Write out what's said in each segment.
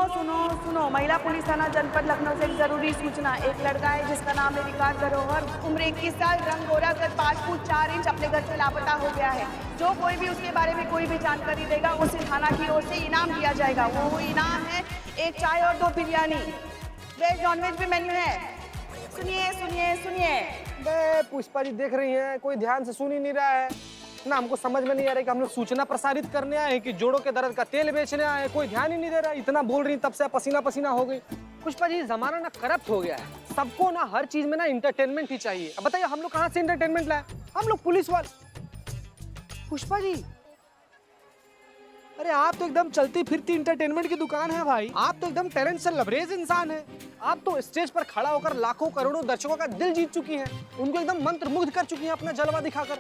सुनो सुनो, महिला पुलिस थाना जनपद लखनऊ से एक जरूरी सूचना। एक लड़का है जिसका नाम है विकास धरोहर, उम्र 21 साल, रंग गोरा, कद 5 फुट 4 इंच, अपने घर से लापता हो गया है। जो कोई भी उसके बारे में कोई भी जानकारी देगा उसे थाना की ओर से इनाम दिया जाएगा। वो इनाम है एक चाय और 2 बिरयानी। वेज नॉन वेज भी मेन्यू है। सुनिए सुनिए सुनिए। बे पुष्पा जी देख रही हैं, कोई ध्यान से सुन ही नहीं रहा है ना। हमको समझ में नहीं आ रहा है कि हम लोग सूचना प्रसारित करने आए हैं कि जोड़ों के दर्द का तेल बेचने आए हैं। कोई ध्यान ही नहीं दे रहा है। इतना बोल रही तब से पसीना पसीना हो गई। पुष्पा जी जमाना ना करप्ट हो गया है। सबको ना हर चीज में ना इंटरटेनमेंट ही चाहिए। अब बताइए हम लोग कहाँ से इंटरटेनमेंट लाए? हम लोग पुलिस वाले। पुष्पा जी अरे आप तो एकदम चलती फिरती इंटरटेनमेंट की दुकान है भाई। आप तो एकदम टैलेंट से लबरेज इंसान है। आप तो स्टेज पर खड़ा होकर लाखों करोड़ों दर्शकों का दिल जीत चुकी हैं। उनको एकदम मंत्र मुग्ध कर चुकी हैं अपना जलवा दिखाकर।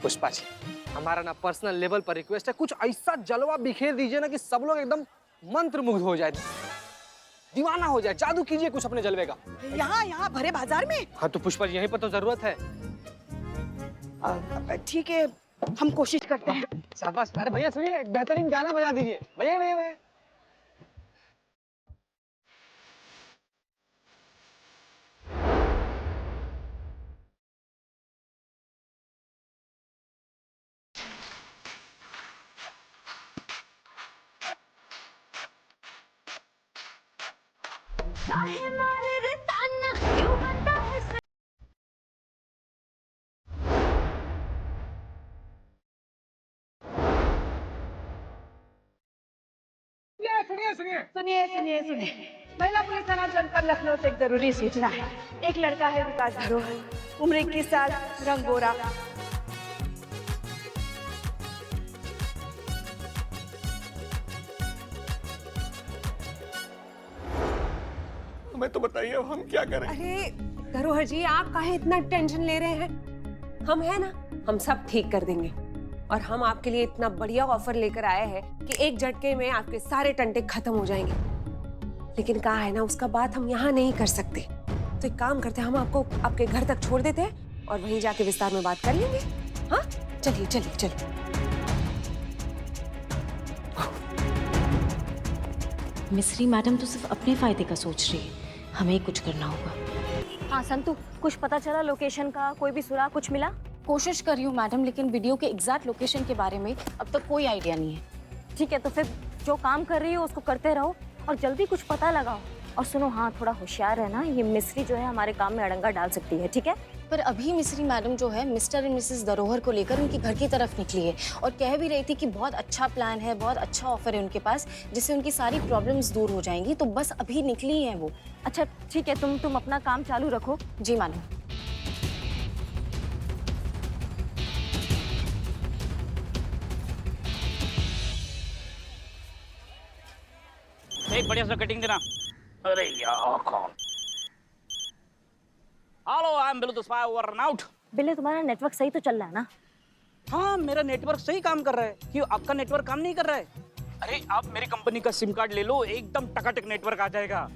पुष्पा जी हमारा ना पर्सनल लेवल पर रिक्वेस्ट है, कुछ ऐसा जलवा बिखेर दीजिए ना कि सब लोग एकदम मंत्र मुग्ध हो जाए, दीवाना हो जाए। जादू कीजिए कुछ अपने जलवे का। यहाँ भरे बाजार में? हाँ तो पुष्पा जी यहीं पर तो जरूरत है। ठीक है, हम कोशिश करते हैं। शाबाश। अरे भैया सुनिए, एक बेहतरीन गाना बजा दीजिए। भैया भैया भैया सुनिए सुनिए सुनिए सुनिए सुनिए, महिला पुलिस थाना जनपद लखनऊ से एक जरूरी सूचना है। एक लड़का है विकास धरोहर, उम्र 21 साल, रंग गोरा। हमें तो बताइए अब हम क्या करें। अरे धरोहर जी आप काहे इतना टेंशन ले रहे हैं? हम हैं ना, हम सब ठीक कर देंगे। और हम आपके लिए इतना बढ़िया ऑफर लेकर आए हैं कि एक झटके में आपके सारे टंटे खत्म हो जाएंगे। लेकिन कहा है ना, उसका बात हम यहाँ नहीं कर सकते। तो एक काम करते हैं, हम आपको आपके घर तक छोड़ देते हैं और वहीं जाके विस्तार में बात कर लेंगे। हाँ चलिए चलिए चलिए। मिस्री मैडम तो सिर्फ अपने फायदे का सोच रही है, हमें कुछ करना होगा। हाँ संतु, कुछ पता चला लोकेशन का? कोई भी सुराग कुछ मिला? कोशिश कर रही हूँ मैडम, लेकिन वीडियो के एग्जैक्ट लोकेशन के बारे में अब तक कोई आइडिया नहीं है। ठीक है, तो फिर जो काम कर रही हो उसको करते रहो और जल्दी कुछ पता लगाओ। और सुनो, हाँ थोड़ा होशियार है ना, ये मिस्री जो है हमारे काम में अड़ंगा डाल सकती है। ठीक है, पर अभी मिस्री मैडम जो है मिस्टर एंड मिसेस धरोहर को लेकर उनके घर की तरफ निकली है और कह भी रही थी कि बहुत अच्छा प्लान है, बहुत अच्छा ऑफर है उनके पास, जिससे उनकी सारी प्रॉब्लम्स दूर हो जाएंगी। तो बस अभी निकली हैं वो। अच्छा ठीक है, तुम अपना काम चालू रखो। जी मैडम। एक बढ़िया सा कटिंग देना। अरे यार कौन? Hello, I am Billu the spy over and out. बिल्ले, तुम्हारा नेटवर्क सही तो चल रहा है ना? हाँ मेरा नेटवर्क सही काम कर रहा है। क्यों आपका नेटवर्क काम नहीं कर रहा है? अरे आप मेरी कंपनी का सिम कार्ड ले लो, एकदम टकाटक नेटवर्क आ जाएगा।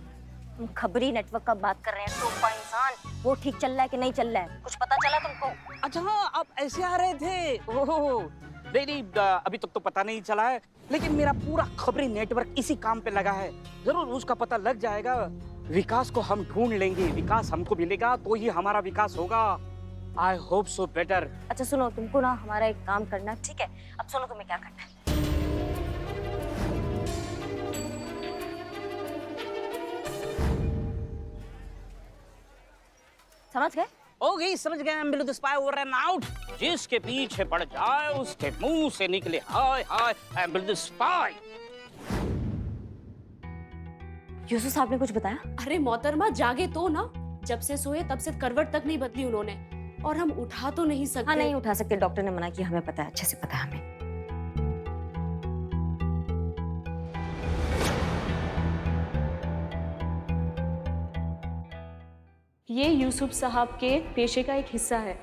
तुम खबरी नेटवर्क का बात कर रहे हैं तो इंसान, वो ठीक चल रहा है कि नहीं चल रहा है? कुछ पता चला तुमको? अच्छा हाँ, आप ऐसे आ रहे थे। ओहो नहीं, अभी तक तो पता नहीं चला है, लेकिन मेरा पूरा खबरी नेटवर्क इसी काम पे लगा है। जरूर उसका पता लग जाएगा। विकास को हम ढूंढ लेंगे, विकास हमको मिलेगा तो ही हमारा विकास होगा। I hope so better. अच्छा सुनो, तुमको ना हमारा एक काम करना है, ठीक है? अब सुनो तुम्हें क्या करना है। समझ गए? ओके समझ गए। I'm Billu the spy over and out। जिसके पीछे पड़ जाए उसके मुंह से निकले हाय हाय। I'm Billu the spy। Yusuf साहब ने कुछ बताया? अरे मोहतरमा जागे तो ना, जब से सोए तब से करवट तक नहीं बदली उन्होंने, और हम उठा तो नहीं सकते। हाँ नहीं उठा सकते, डॉक्टर ने मना किया। हमें पता है, अच्छे से पता है हमें। ये यूसुफ साहब के पेशे का एक हिस्सा है।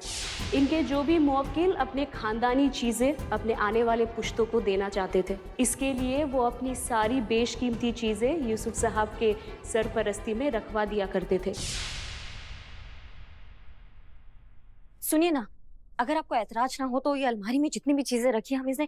इनके जो भी मुवक्किल अपने खानदानी चीजें अपने आने वाले पुश्तों को देना चाहते थे, इसके लिए वो अपनी सारी बेशकीमती चीजें यूसुफ साहब के सरपरस्ती में रखवा दिया करते थे। सुनिए ना, अगर आपको ऐतराज ना हो तो ये अलमारी में जितनी भी चीजें रखी हम इसे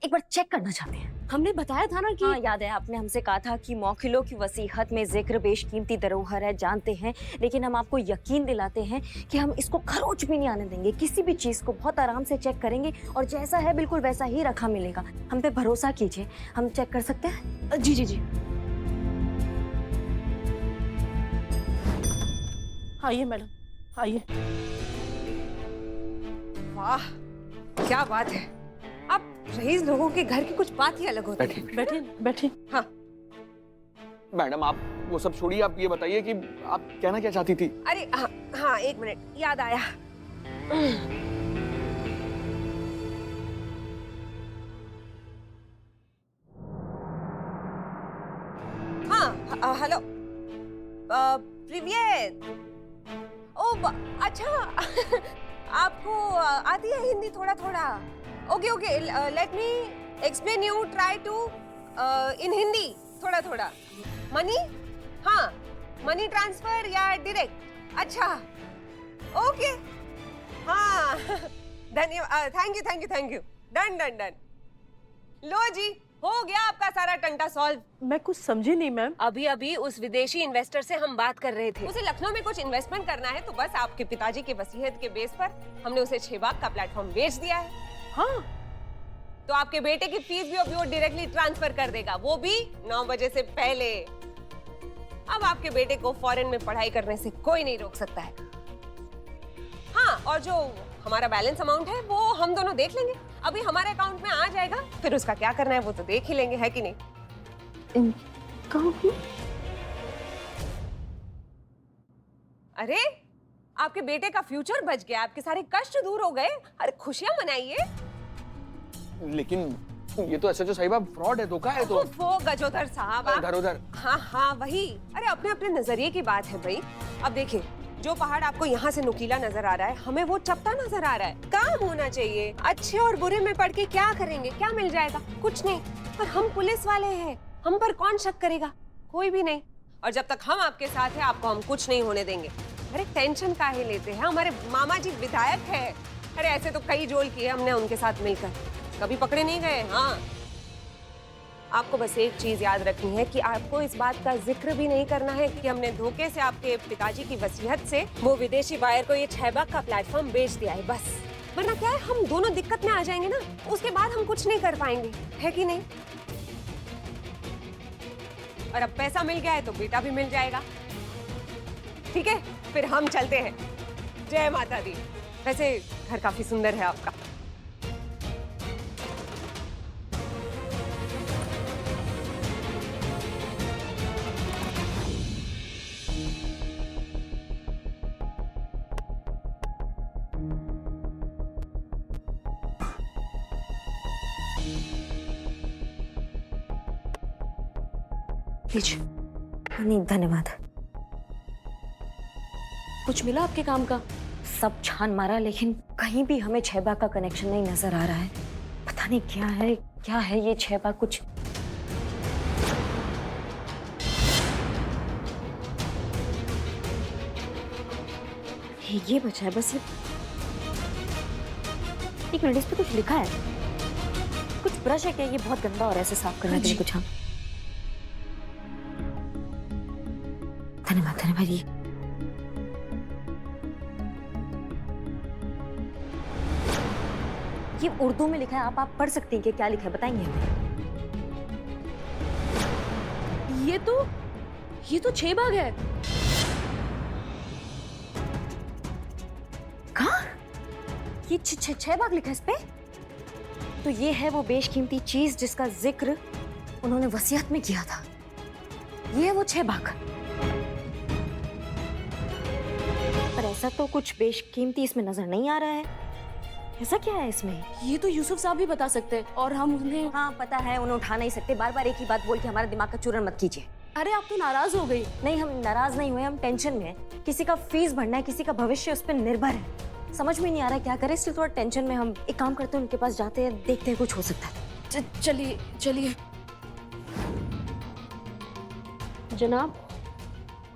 एक बार चेक करना चाहते हैं। हमने बताया था ना कि हाँ याद है, आपने हमसे कहा था कि मौकिलों की वसीहत में जिक्र बेशकीमती धरोहर है, जानते हैं, लेकिन हम आपको यकीन दिलाते हैं कि हम इसको खरोच भी नहीं आने देंगे। किसी भी चीज को बहुत आराम से चेक करेंगे और जैसा है बिल्कुल वैसा ही रखा मिलेगा। हम पे भरोसा कीजिए, हम चेक कर सकते हैं। जी जी जी। आइए मैडम, आइए। वाह क्या बात है। अब रईस लोगों के घर की कुछ बात ही अलग होती है। बैठिए बैठिए। हाँ मैडम आप वो सब छोड़िए, आप ये बताइए कि आप कहना क्या चाहती थी? अरे हाँ हाँ, एक मिनट याद आया। हाँ हेलो प्रिवियत। ओ अच्छा आपको आती है हिंदी थोड़ा थोड़ा? Okay okay, let me explain you, try to in Hindi थोड़ा थोड़ा। मनी, हाँ मनी ट्रांसफर या डायरेक्ट? अच्छा ओके हाँ धन्यवाद, थैंक यू। डन। लो जी, हो गया आपका सारा टंटा सॉल्व। मैं कुछ समझी नहीं मैम। अभी उस विदेशी इन्वेस्टर से हम बात कर रहे थे। उसे लखनऊ में कुछ इन्वेस्टमेंट करना है, तो बस आपके पिताजी के वसीयत के बेस पर हमने उसे 6 बाग का प्लेटफॉर्म बेच दिया है। हाँ तो आपके बेटे की फीस भी अभी वो डायरेक्टली ट्रांसफर कर देगा, वो भी 9 बजे से पहले। अब आपके बेटे को फॉरेन में पढ़ाई करने से कोई नहीं रोक सकता है। हाँ, और जो हमारा बैलेंस अमाउंट है वो हम दोनों देख लेंगे। अभी हमारे अकाउंट में आ जाएगा, फिर उसका क्या करना है वो तो देख ही लेंगे, है कि नहीं? अरे आपके बेटे का फ्यूचर बच गया, आपके सारे कष्ट दूर हो गए। अरे खुशियां मनाइए। लेकिन ये तो SHO साहिबा फ्रॉड है, धोखा है। तो वो गजोदर साहब इधर उधर। हाँ वही। अरे अपने अपने नजरिए की बात है भाई। अब देखिए, जो पहाड़ आपको यहाँ से नुकीला नजर आ रहा है, हमें वो चपटा नजर आ रहा है। काम होना चाहिए। अच्छे और बुरे में पढ़ के क्या करेंगे, क्या मिल जाएगा? कुछ नहीं। पर हम पुलिस वाले हैं, हम पर कौन शक करेगा? कोई भी नहीं। और जब तक हम आपके साथ हैं, आपको हम कुछ नहीं होने देंगे। अरे टेंशन काहे लेते हैं, हमारे मामा जी विधायक है। अरे ऐसे तो कई जोल किए हमने उनके साथ मिलकर, कभी पकड़े नहीं गए। हाँ, आपको बस एक चीज याद रखनी है कि आपको इस बात का जिक्र भी नहीं करना है कि हमने धोखे से आपके पिताजी की वसीयत से वो विदेशी बायर को ये 6 बाग का प्लेटफॉर्म बेच दिया है, बस। वरना क्या है, हम दोनों दिक्कत में आ जाएंगे ना, उसके बाद हम कुछ नहीं कर पाएंगे, है कि नहीं? और अब पैसा मिल गया है तो बेटा भी मिल जाएगा। ठीक है, फिर हम चलते हैं। जय माता दी। वैसे घर काफी सुंदर है आपका। नहीं धन्यवाद। कुछ मिला आपके काम का? सब छान मारा, लेकिन कहीं भी हमें 6 बाग का कनेक्शन नहीं नजर आ रहा है। पता नहीं क्या है ये 6 बाग। कुछ ये बचा है बस। ये एक मिनट, इस पे कुछ लिखा है। कुछ ब्रश है क्या? ये बहुत गंदा और ऐसे साफ करने के लिए कुछ। हम धन्यवाद। ये उर्दू में लिखा है, आप पढ़ सकती हैं कि क्या लिखा है? बताएंगे हमें। ये तो 6 बाग है। कहाँ? ये 6 बाग लिखा है इस पे? तो ये है वो बेशकीमती चीज जिसका जिक्र उन्होंने वसीयत में किया था। ये है वो 6 बाग। पर ऐसा तो कुछ बेशकीमती इसमें नजर नहीं आ रहा है। ऐसा क्या है इसमें? ये तो यूसुफ साहब भी बता सकते हैं, और हम उन्हें। हाँ पता है, उन्हें उठा नहीं सकते। बार बार एक ही बात बोल के हमारा दिमाग का चूरन मत कीजिए। अरे आप तो नाराज हो गई। नहीं, हम नाराज नहीं हुए, हम टेंशन में हैं। किसी का फीस भरना है, किसी का भविष्य उस पर निर्भर है। समझ में नहीं आ रहा क्या करें, इसलिए थोड़ा टेंशन में। हम एक काम करते हैं, उनके पास जाते हैं, देखते हैं कुछ हो सकता है। चलिए। जनाब,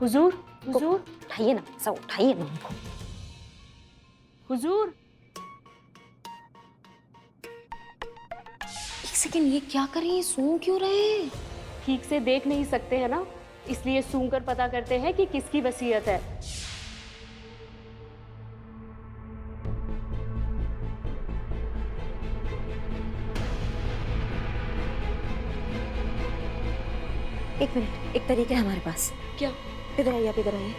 हुजूर। उठाइए ना, सब उठाइए ना उनको। हुजूर। एक लेकिन ये क्या कर रही है, सूंघ क्यों रहे हैं? ठीक से देख नहीं सकते हैं ना, इसलिए सूंघ कर पता करते हैं कि किसकी वसीयत है। एक मिनट, एक तरीका है हमारे पास। क्या? इधर आइए, आप इधर आइए।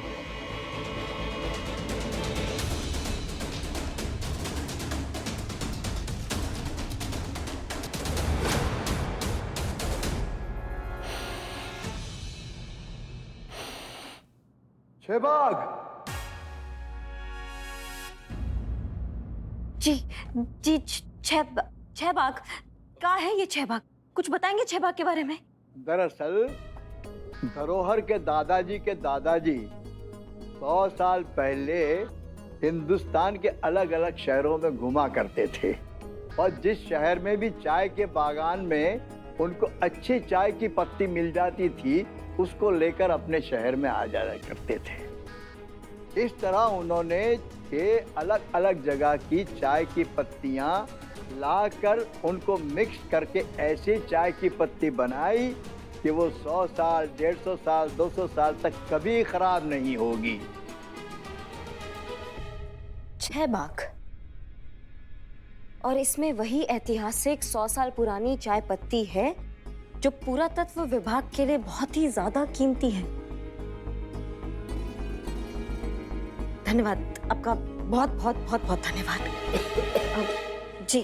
शहबाग, जी जी, छहबाग कहाँ है ये छहबाग? कुछ बताएंगे छहबाग के बारे में? दरअसल धरोहर के दादाजी 100 साल पहले हिंदुस्तान के अलग अलग शहरों में घुमा करते थे और जिस शहर में भी चाय के बागान में उनको अच्छी चाय की पत्ती मिल जाती थी उसको लेकर अपने शहर में आ जाया करते थे। इस तरह उन्होंने 6 अलग अलग जगह की चाय की पत्तियां लाकर उनको मिक्स करके ऐसी चाय की पत्ती बनाई कि वो 100 साल, 150 साल, 200 साल तक कभी खराब नहीं होगी। छहबाग, और इसमें वही ऐतिहासिक 100 साल पुरानी चाय पत्ती है जो पुरातत्व विभाग के लिए बहुत ही ज्यादा कीमती है। धन्यवाद आपका, बहुत बहुत बहुत बहुत धन्यवाद। जी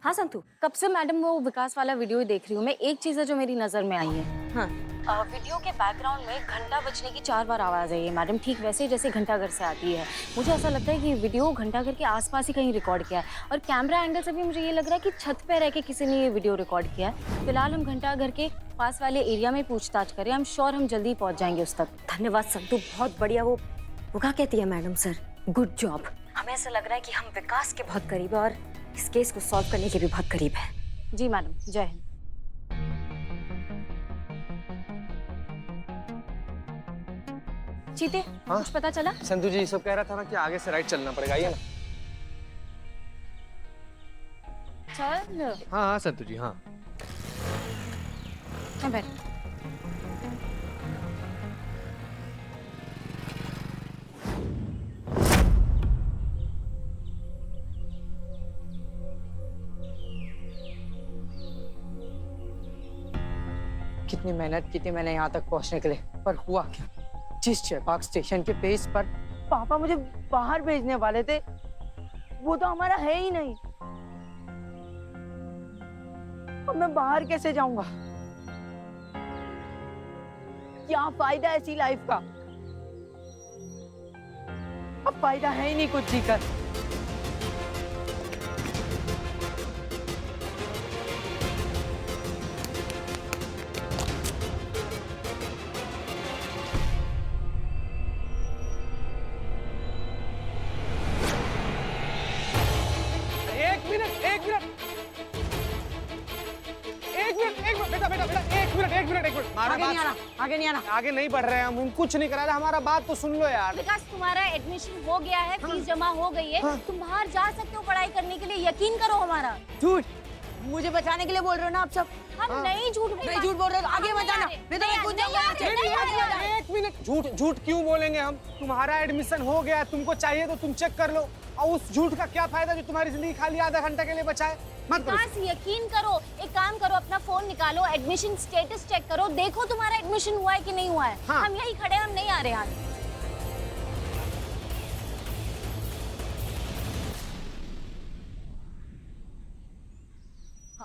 हाँ संतू, कब से मैडम वो विकास वाला वीडियो ही देख रही हूँ मैं। एक चीज़ है जो मेरी नज़र में आई है। हाँ, वीडियो के बैकग्राउंड में घंटा बजने की 4 बार आवाज़ आई है मैडम, ठीक वैसे ही जैसे घंटाघर से आती है। मुझे ऐसा लगता है कि वीडियो घंटाघर के आसपास ही कहीं रिकॉर्ड किया है और कैमरा एंगल से भी मुझे ये लग रहा है कि छत पे रह के किसी ने ये वीडियो रिकॉर्ड किया है। फिलहाल हम घंटाघर के पास वाले एरिया में पूछताछ करें, आई एम श्योर हम जल्दी पहुँच जाएंगे उस तक। धन्यवाद संतू, बहुत बढ़िया। वो क्या कहती है मैडम सर, गुड जॉब। हमें ऐसा लग रहा है कि हम विकास के बहुत करीब है और इस केस को सॉल्व करने के भी बहुत करीब है। जी मैडम, जय हिंद। चीते, हाँ? कुछ पता चला? संतू जी सब कह रहा था ना कि आगे से राइट चलना पड़ेगा, आइए ना। चल हाँ हाँ संतू जी, हाँ। बैठ। कितनी मेहनत की थी मैंने यहाँ तक पहुँचने के लिए, पर हुआ क्या? जिस छहबाग स्टेशन के बेस पर पापा मुझे बाहर भेजने वाले थे वो तो हमारा है ही नहीं। अब मैं बाहर कैसे जाऊंगा? क्या फायदा ऐसी लाइफ का? अब फायदा है ही नहीं कुछ जीकर। आगे नहीं आना। आगे नहीं बढ़ रहे हैं हम कुछ नहीं करा रहे, हमारा बात तो सुन लो यार। विकास, तुम्हारा एडमिशन हो गया है, फीस जमा हो गई है, तुम बाहर जा सकते हो पढ़ाई करने के लिए, यकीन करो हमारा। झूठ, मुझे बचाने के लिए बोल रहे हो ना आप सब? हम नहीं झूठ बोल रहे हो, आगे मत जाना, नहीं तो मैं कूद जाऊंगा यहाँ से। एक मिनट, झूठ क्यों बोलेंगे हम? तुम्हारा एडमिशन हो गया, तुमको चाहिए तो तुम चेक कर लो, और उस झूठ का क्या फायदा जो तुम्हारी जिंदगी खाली आधा घंटा के लिए बचाए? मत करो। विकास, यकीन करो, एक काम करो, अपना फोन निकालो, एडमिशन स्टेटस चेक करो, देखो तुम्हारा एडमिशन हुआ है कि नहीं हुआ है। हाँ। हम यही खड़े हैं, हम नहीं आ रहे आगे।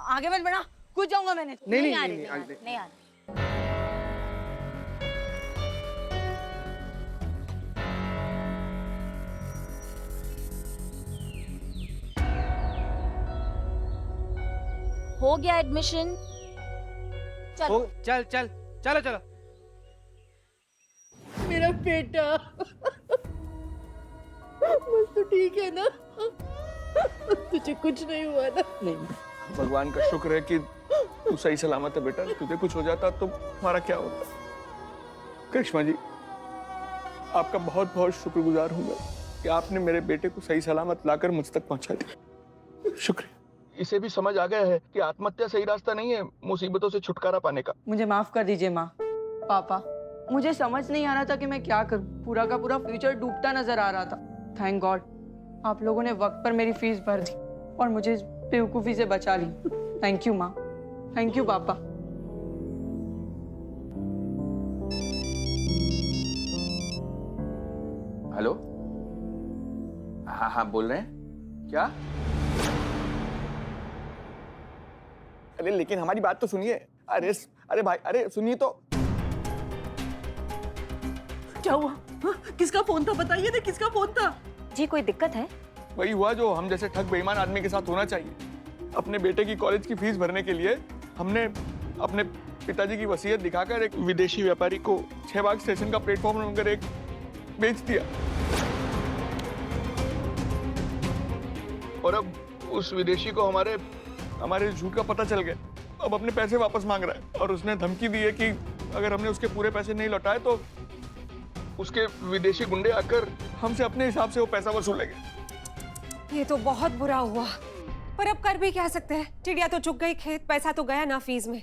आगे मत बढ़ा, कूद जाऊंगा मैंने। नहीं आ रहे, नहीं आ रहे। हो गया एडमिशन। चलो चल चल चलो चलो। मेरा बेटा बस तू ठीक है ना? तुझे कुछ नहीं हुआ ना? नहीं, भगवान का शुक्र है कि तू सही सलामत है बेटा। तुझे कुछ हो जाता तो हमारा क्या होता? करिश्मा जी, आपका बहुत बहुत शुक्रगुजार हूँ मैं कि आपने मेरे बेटे को सही सलामत लाकर मुझ तक पहुंचा दिया। शुक्रिया। इसे भी समझ आ गया है कि आत्महत्या सही रास्ता नहीं है मुसीबतों से छुटकारा पाने का। मुझे माफ कर दीजिए माँ। पापा, मुझे समझ नहीं आ रहा था कि मैं क्या करूं। पूरा का पूरा फ्यूचर डूबता नजर आ रहा था। थैंक गॉड आप लोगों ने वक्त पर मेरी फीस भर दी और मुझे इस बेवकूफी से बचा ली। थैंक यू माँ। थैंक यू पापा। हेलो, हाँ हाँ बोल रहे हैं क्या? अरे लेकिन हमारी बात तो सुनिए। अरे भाई, अरे सुनिए तो। क्या हुआ? हाँ? किसका फोन था बताइए ना, किसका फोन था? जी कोई दिक्कत है? वही हुआ जो हम जैसे ठग बेईमान आदमी के साथ होना चाहिए। अपने बेटे की कॉलेज की फीस भरने के लिए हमने अपने पिताजी की वसीयत दिखाकर एक विदेशी व्यापारी को 6 बाग स्टेशन का प्लेटफॉर्म नंबर 1 बेच दिया। और अब उस विदेशी को हमारे झूठ का पता चल गया। अब अपने पैसे वापस मांग रहा है और उसने धमकी दी है कि अगर हमने उसके पूरे पैसे नहीं लौटाए तो उसके विदेशी गुंडे आकर हमसे अपने हिसाब से वो पैसा वसूलेंगे। ये तो बहुत बुरा हुआ, पर अब कर भी क्या सकते हैं? चिड़िया तो चुग गई खेत, पैसा तो गया ना फीस में।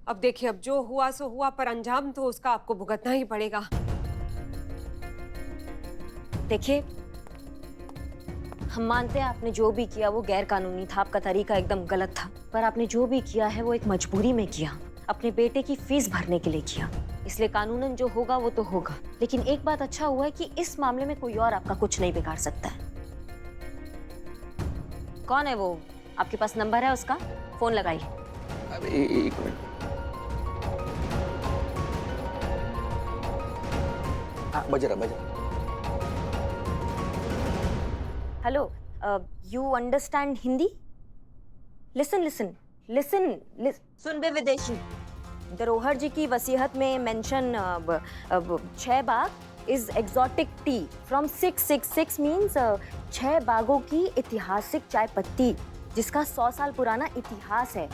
अब देखिए, अब जो हुआ सो हुआ, पर अंजाम तो उसका आपको भुगतना ही पड़ेगा। देखिए, हम मानते हैं आपने जो भी किया वो गैर कानूनी था, आपका तरीका एकदम गलत था, पर आपने जो भी किया है वो एक मजबूरी में किया, अपने बेटे की फीस भरने के लिए किया। इसलिए कानूनन जो होगा वो तो होगा, लेकिन एक बात अच्छा हुआ है कि इस मामले में कोई और आपका कुछ नहीं बिगाड़ सकता है। कौन है वो? आपके पास नंबर है उसका? फोन लगाइए। अरे एक मिनट। हाँ, बज रहा। Hello, you understand Hindi? Listen. सुन बे विदेशी, धरोहर जी की वसीयत में मेंशन 6 बाग is exotic tea from 666 means 6 बागों की ऐतिहासिक चाय पत्ती जिसका 100 साल पुराना इतिहास है।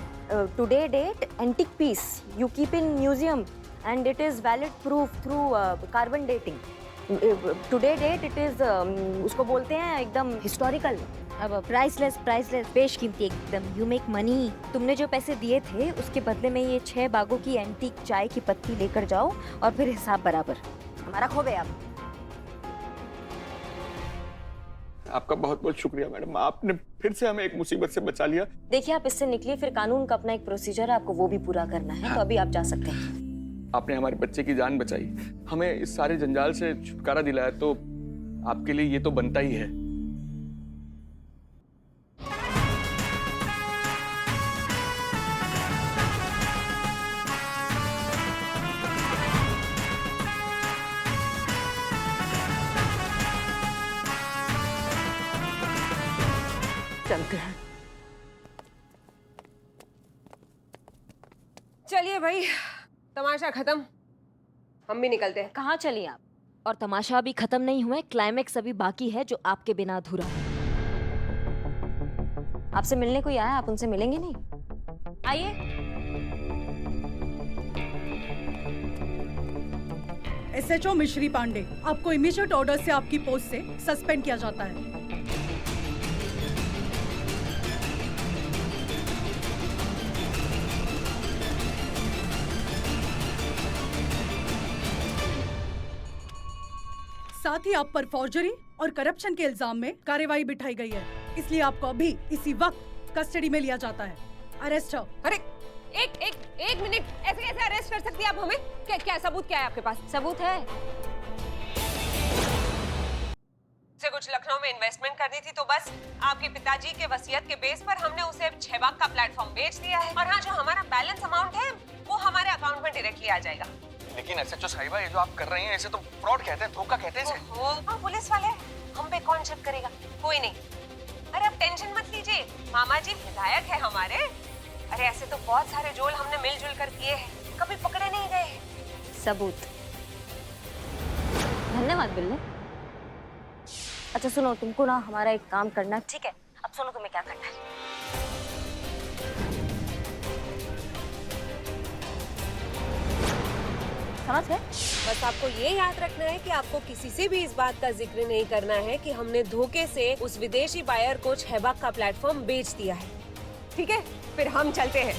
Today date antique piece you keep in museum and it is valid proof through carbon dating. Today date it is उसको बोलते हैं एकदम हिस्टोरिकल। अब प्राइसलेस बेशकीमती एकदम, यू मेक मनी। तुमने जो पैसे दिए थे उसके बदले में ये 6 बागों की एंटीक चाय की पत्ती लेकर जाओ और फिर हिसाब बराबर। हमारा खो गया। आपका बहुत बहुत शुक्रिया मैडम, आपने फिर से हमें एक मुसीबत से बचा लिया। देखिए, आप इससे निकलिए, फिर कानून का अपना एक प्रोसीजर है, आपको वो भी पूरा करना है। हाँ। तो अभी आप जा सकते हैं। आपने हमारे बच्चे की जान बचाई, हमें इस सारे जंजाल से छुटकारा दिलाया, तो आपके लिए ये तो बनता ही है। चलते हैं। चलिए भाई, तमाशा खत्म, हम भी निकलते हैं। कहाँ चलिए आप? और तमाशा अभी खत्म नहीं हुआ है, क्लाइमेक्स अभी बाकी है जो आपके बिना अधूरा है। आपसे मिलने कोई आया, आप उनसे मिलेंगे नहीं? आइए। SHO मिश्री पांडे, आपको इमीडिएट ऑर्डर से आपकी पोस्ट से सस्पेंड किया जाता है। साथ ही आप पर फॉर्जरी और करप्शन के इल्जाम में कार्यवाही बिठाई गई है, इसलिए आपको अभी इसी वक्त कस्टडी में लिया जाता है। अरेस्ट हो। अरे एक मिनट, ऐसे कैसे अरेस्ट कर सकती हैं आप हमें? क्या सबूत क्या है आपके पास? सबूत है। से कुछ लखनऊ में इन्वेस्टमेंट करनी थी, तो बस आपके पिताजी के वसीयत के बेस पर हमने उसे 6 बाग का प्लेटफॉर्म बेच दिया है। और हाँ, जो हमारा बैलेंस अमाउंट है वो हमारे अकाउंट में डायरेक्टली आ जाएगा। लेकिन SHO साहिबा, ये जो आप कर रही हैं इसे तो फ्रॉड कहते हैं, धोखा कहते हैं इसे। हाँ, पुलिस वाले हम पे कौन शक करेगा? कोई नहीं। अरे अब टेंशन मत लीजिए, मामा जी विधायक है हमारे। अरे ऐसे तो बहुत सारे जोल हमने मिलजुल कर किए हैं, कभी पकड़े नहीं गए। सबूत। धन्यवाद बिल्ले। अच्छा सुनो, तुमको ना हमारा एक काम करना, ठीक है? अब सुनो तुम्हें क्या करना है। एहसास है? बस आपको ये याद रखना है कि आपको किसी से भी इस बात का जिक्र नहीं करना है कि हमने धोखे से उस विदेशी बायर को छहबाग का प्लेटफॉर्म बेच दिया है। ठीक है, फिर हम चलते हैं।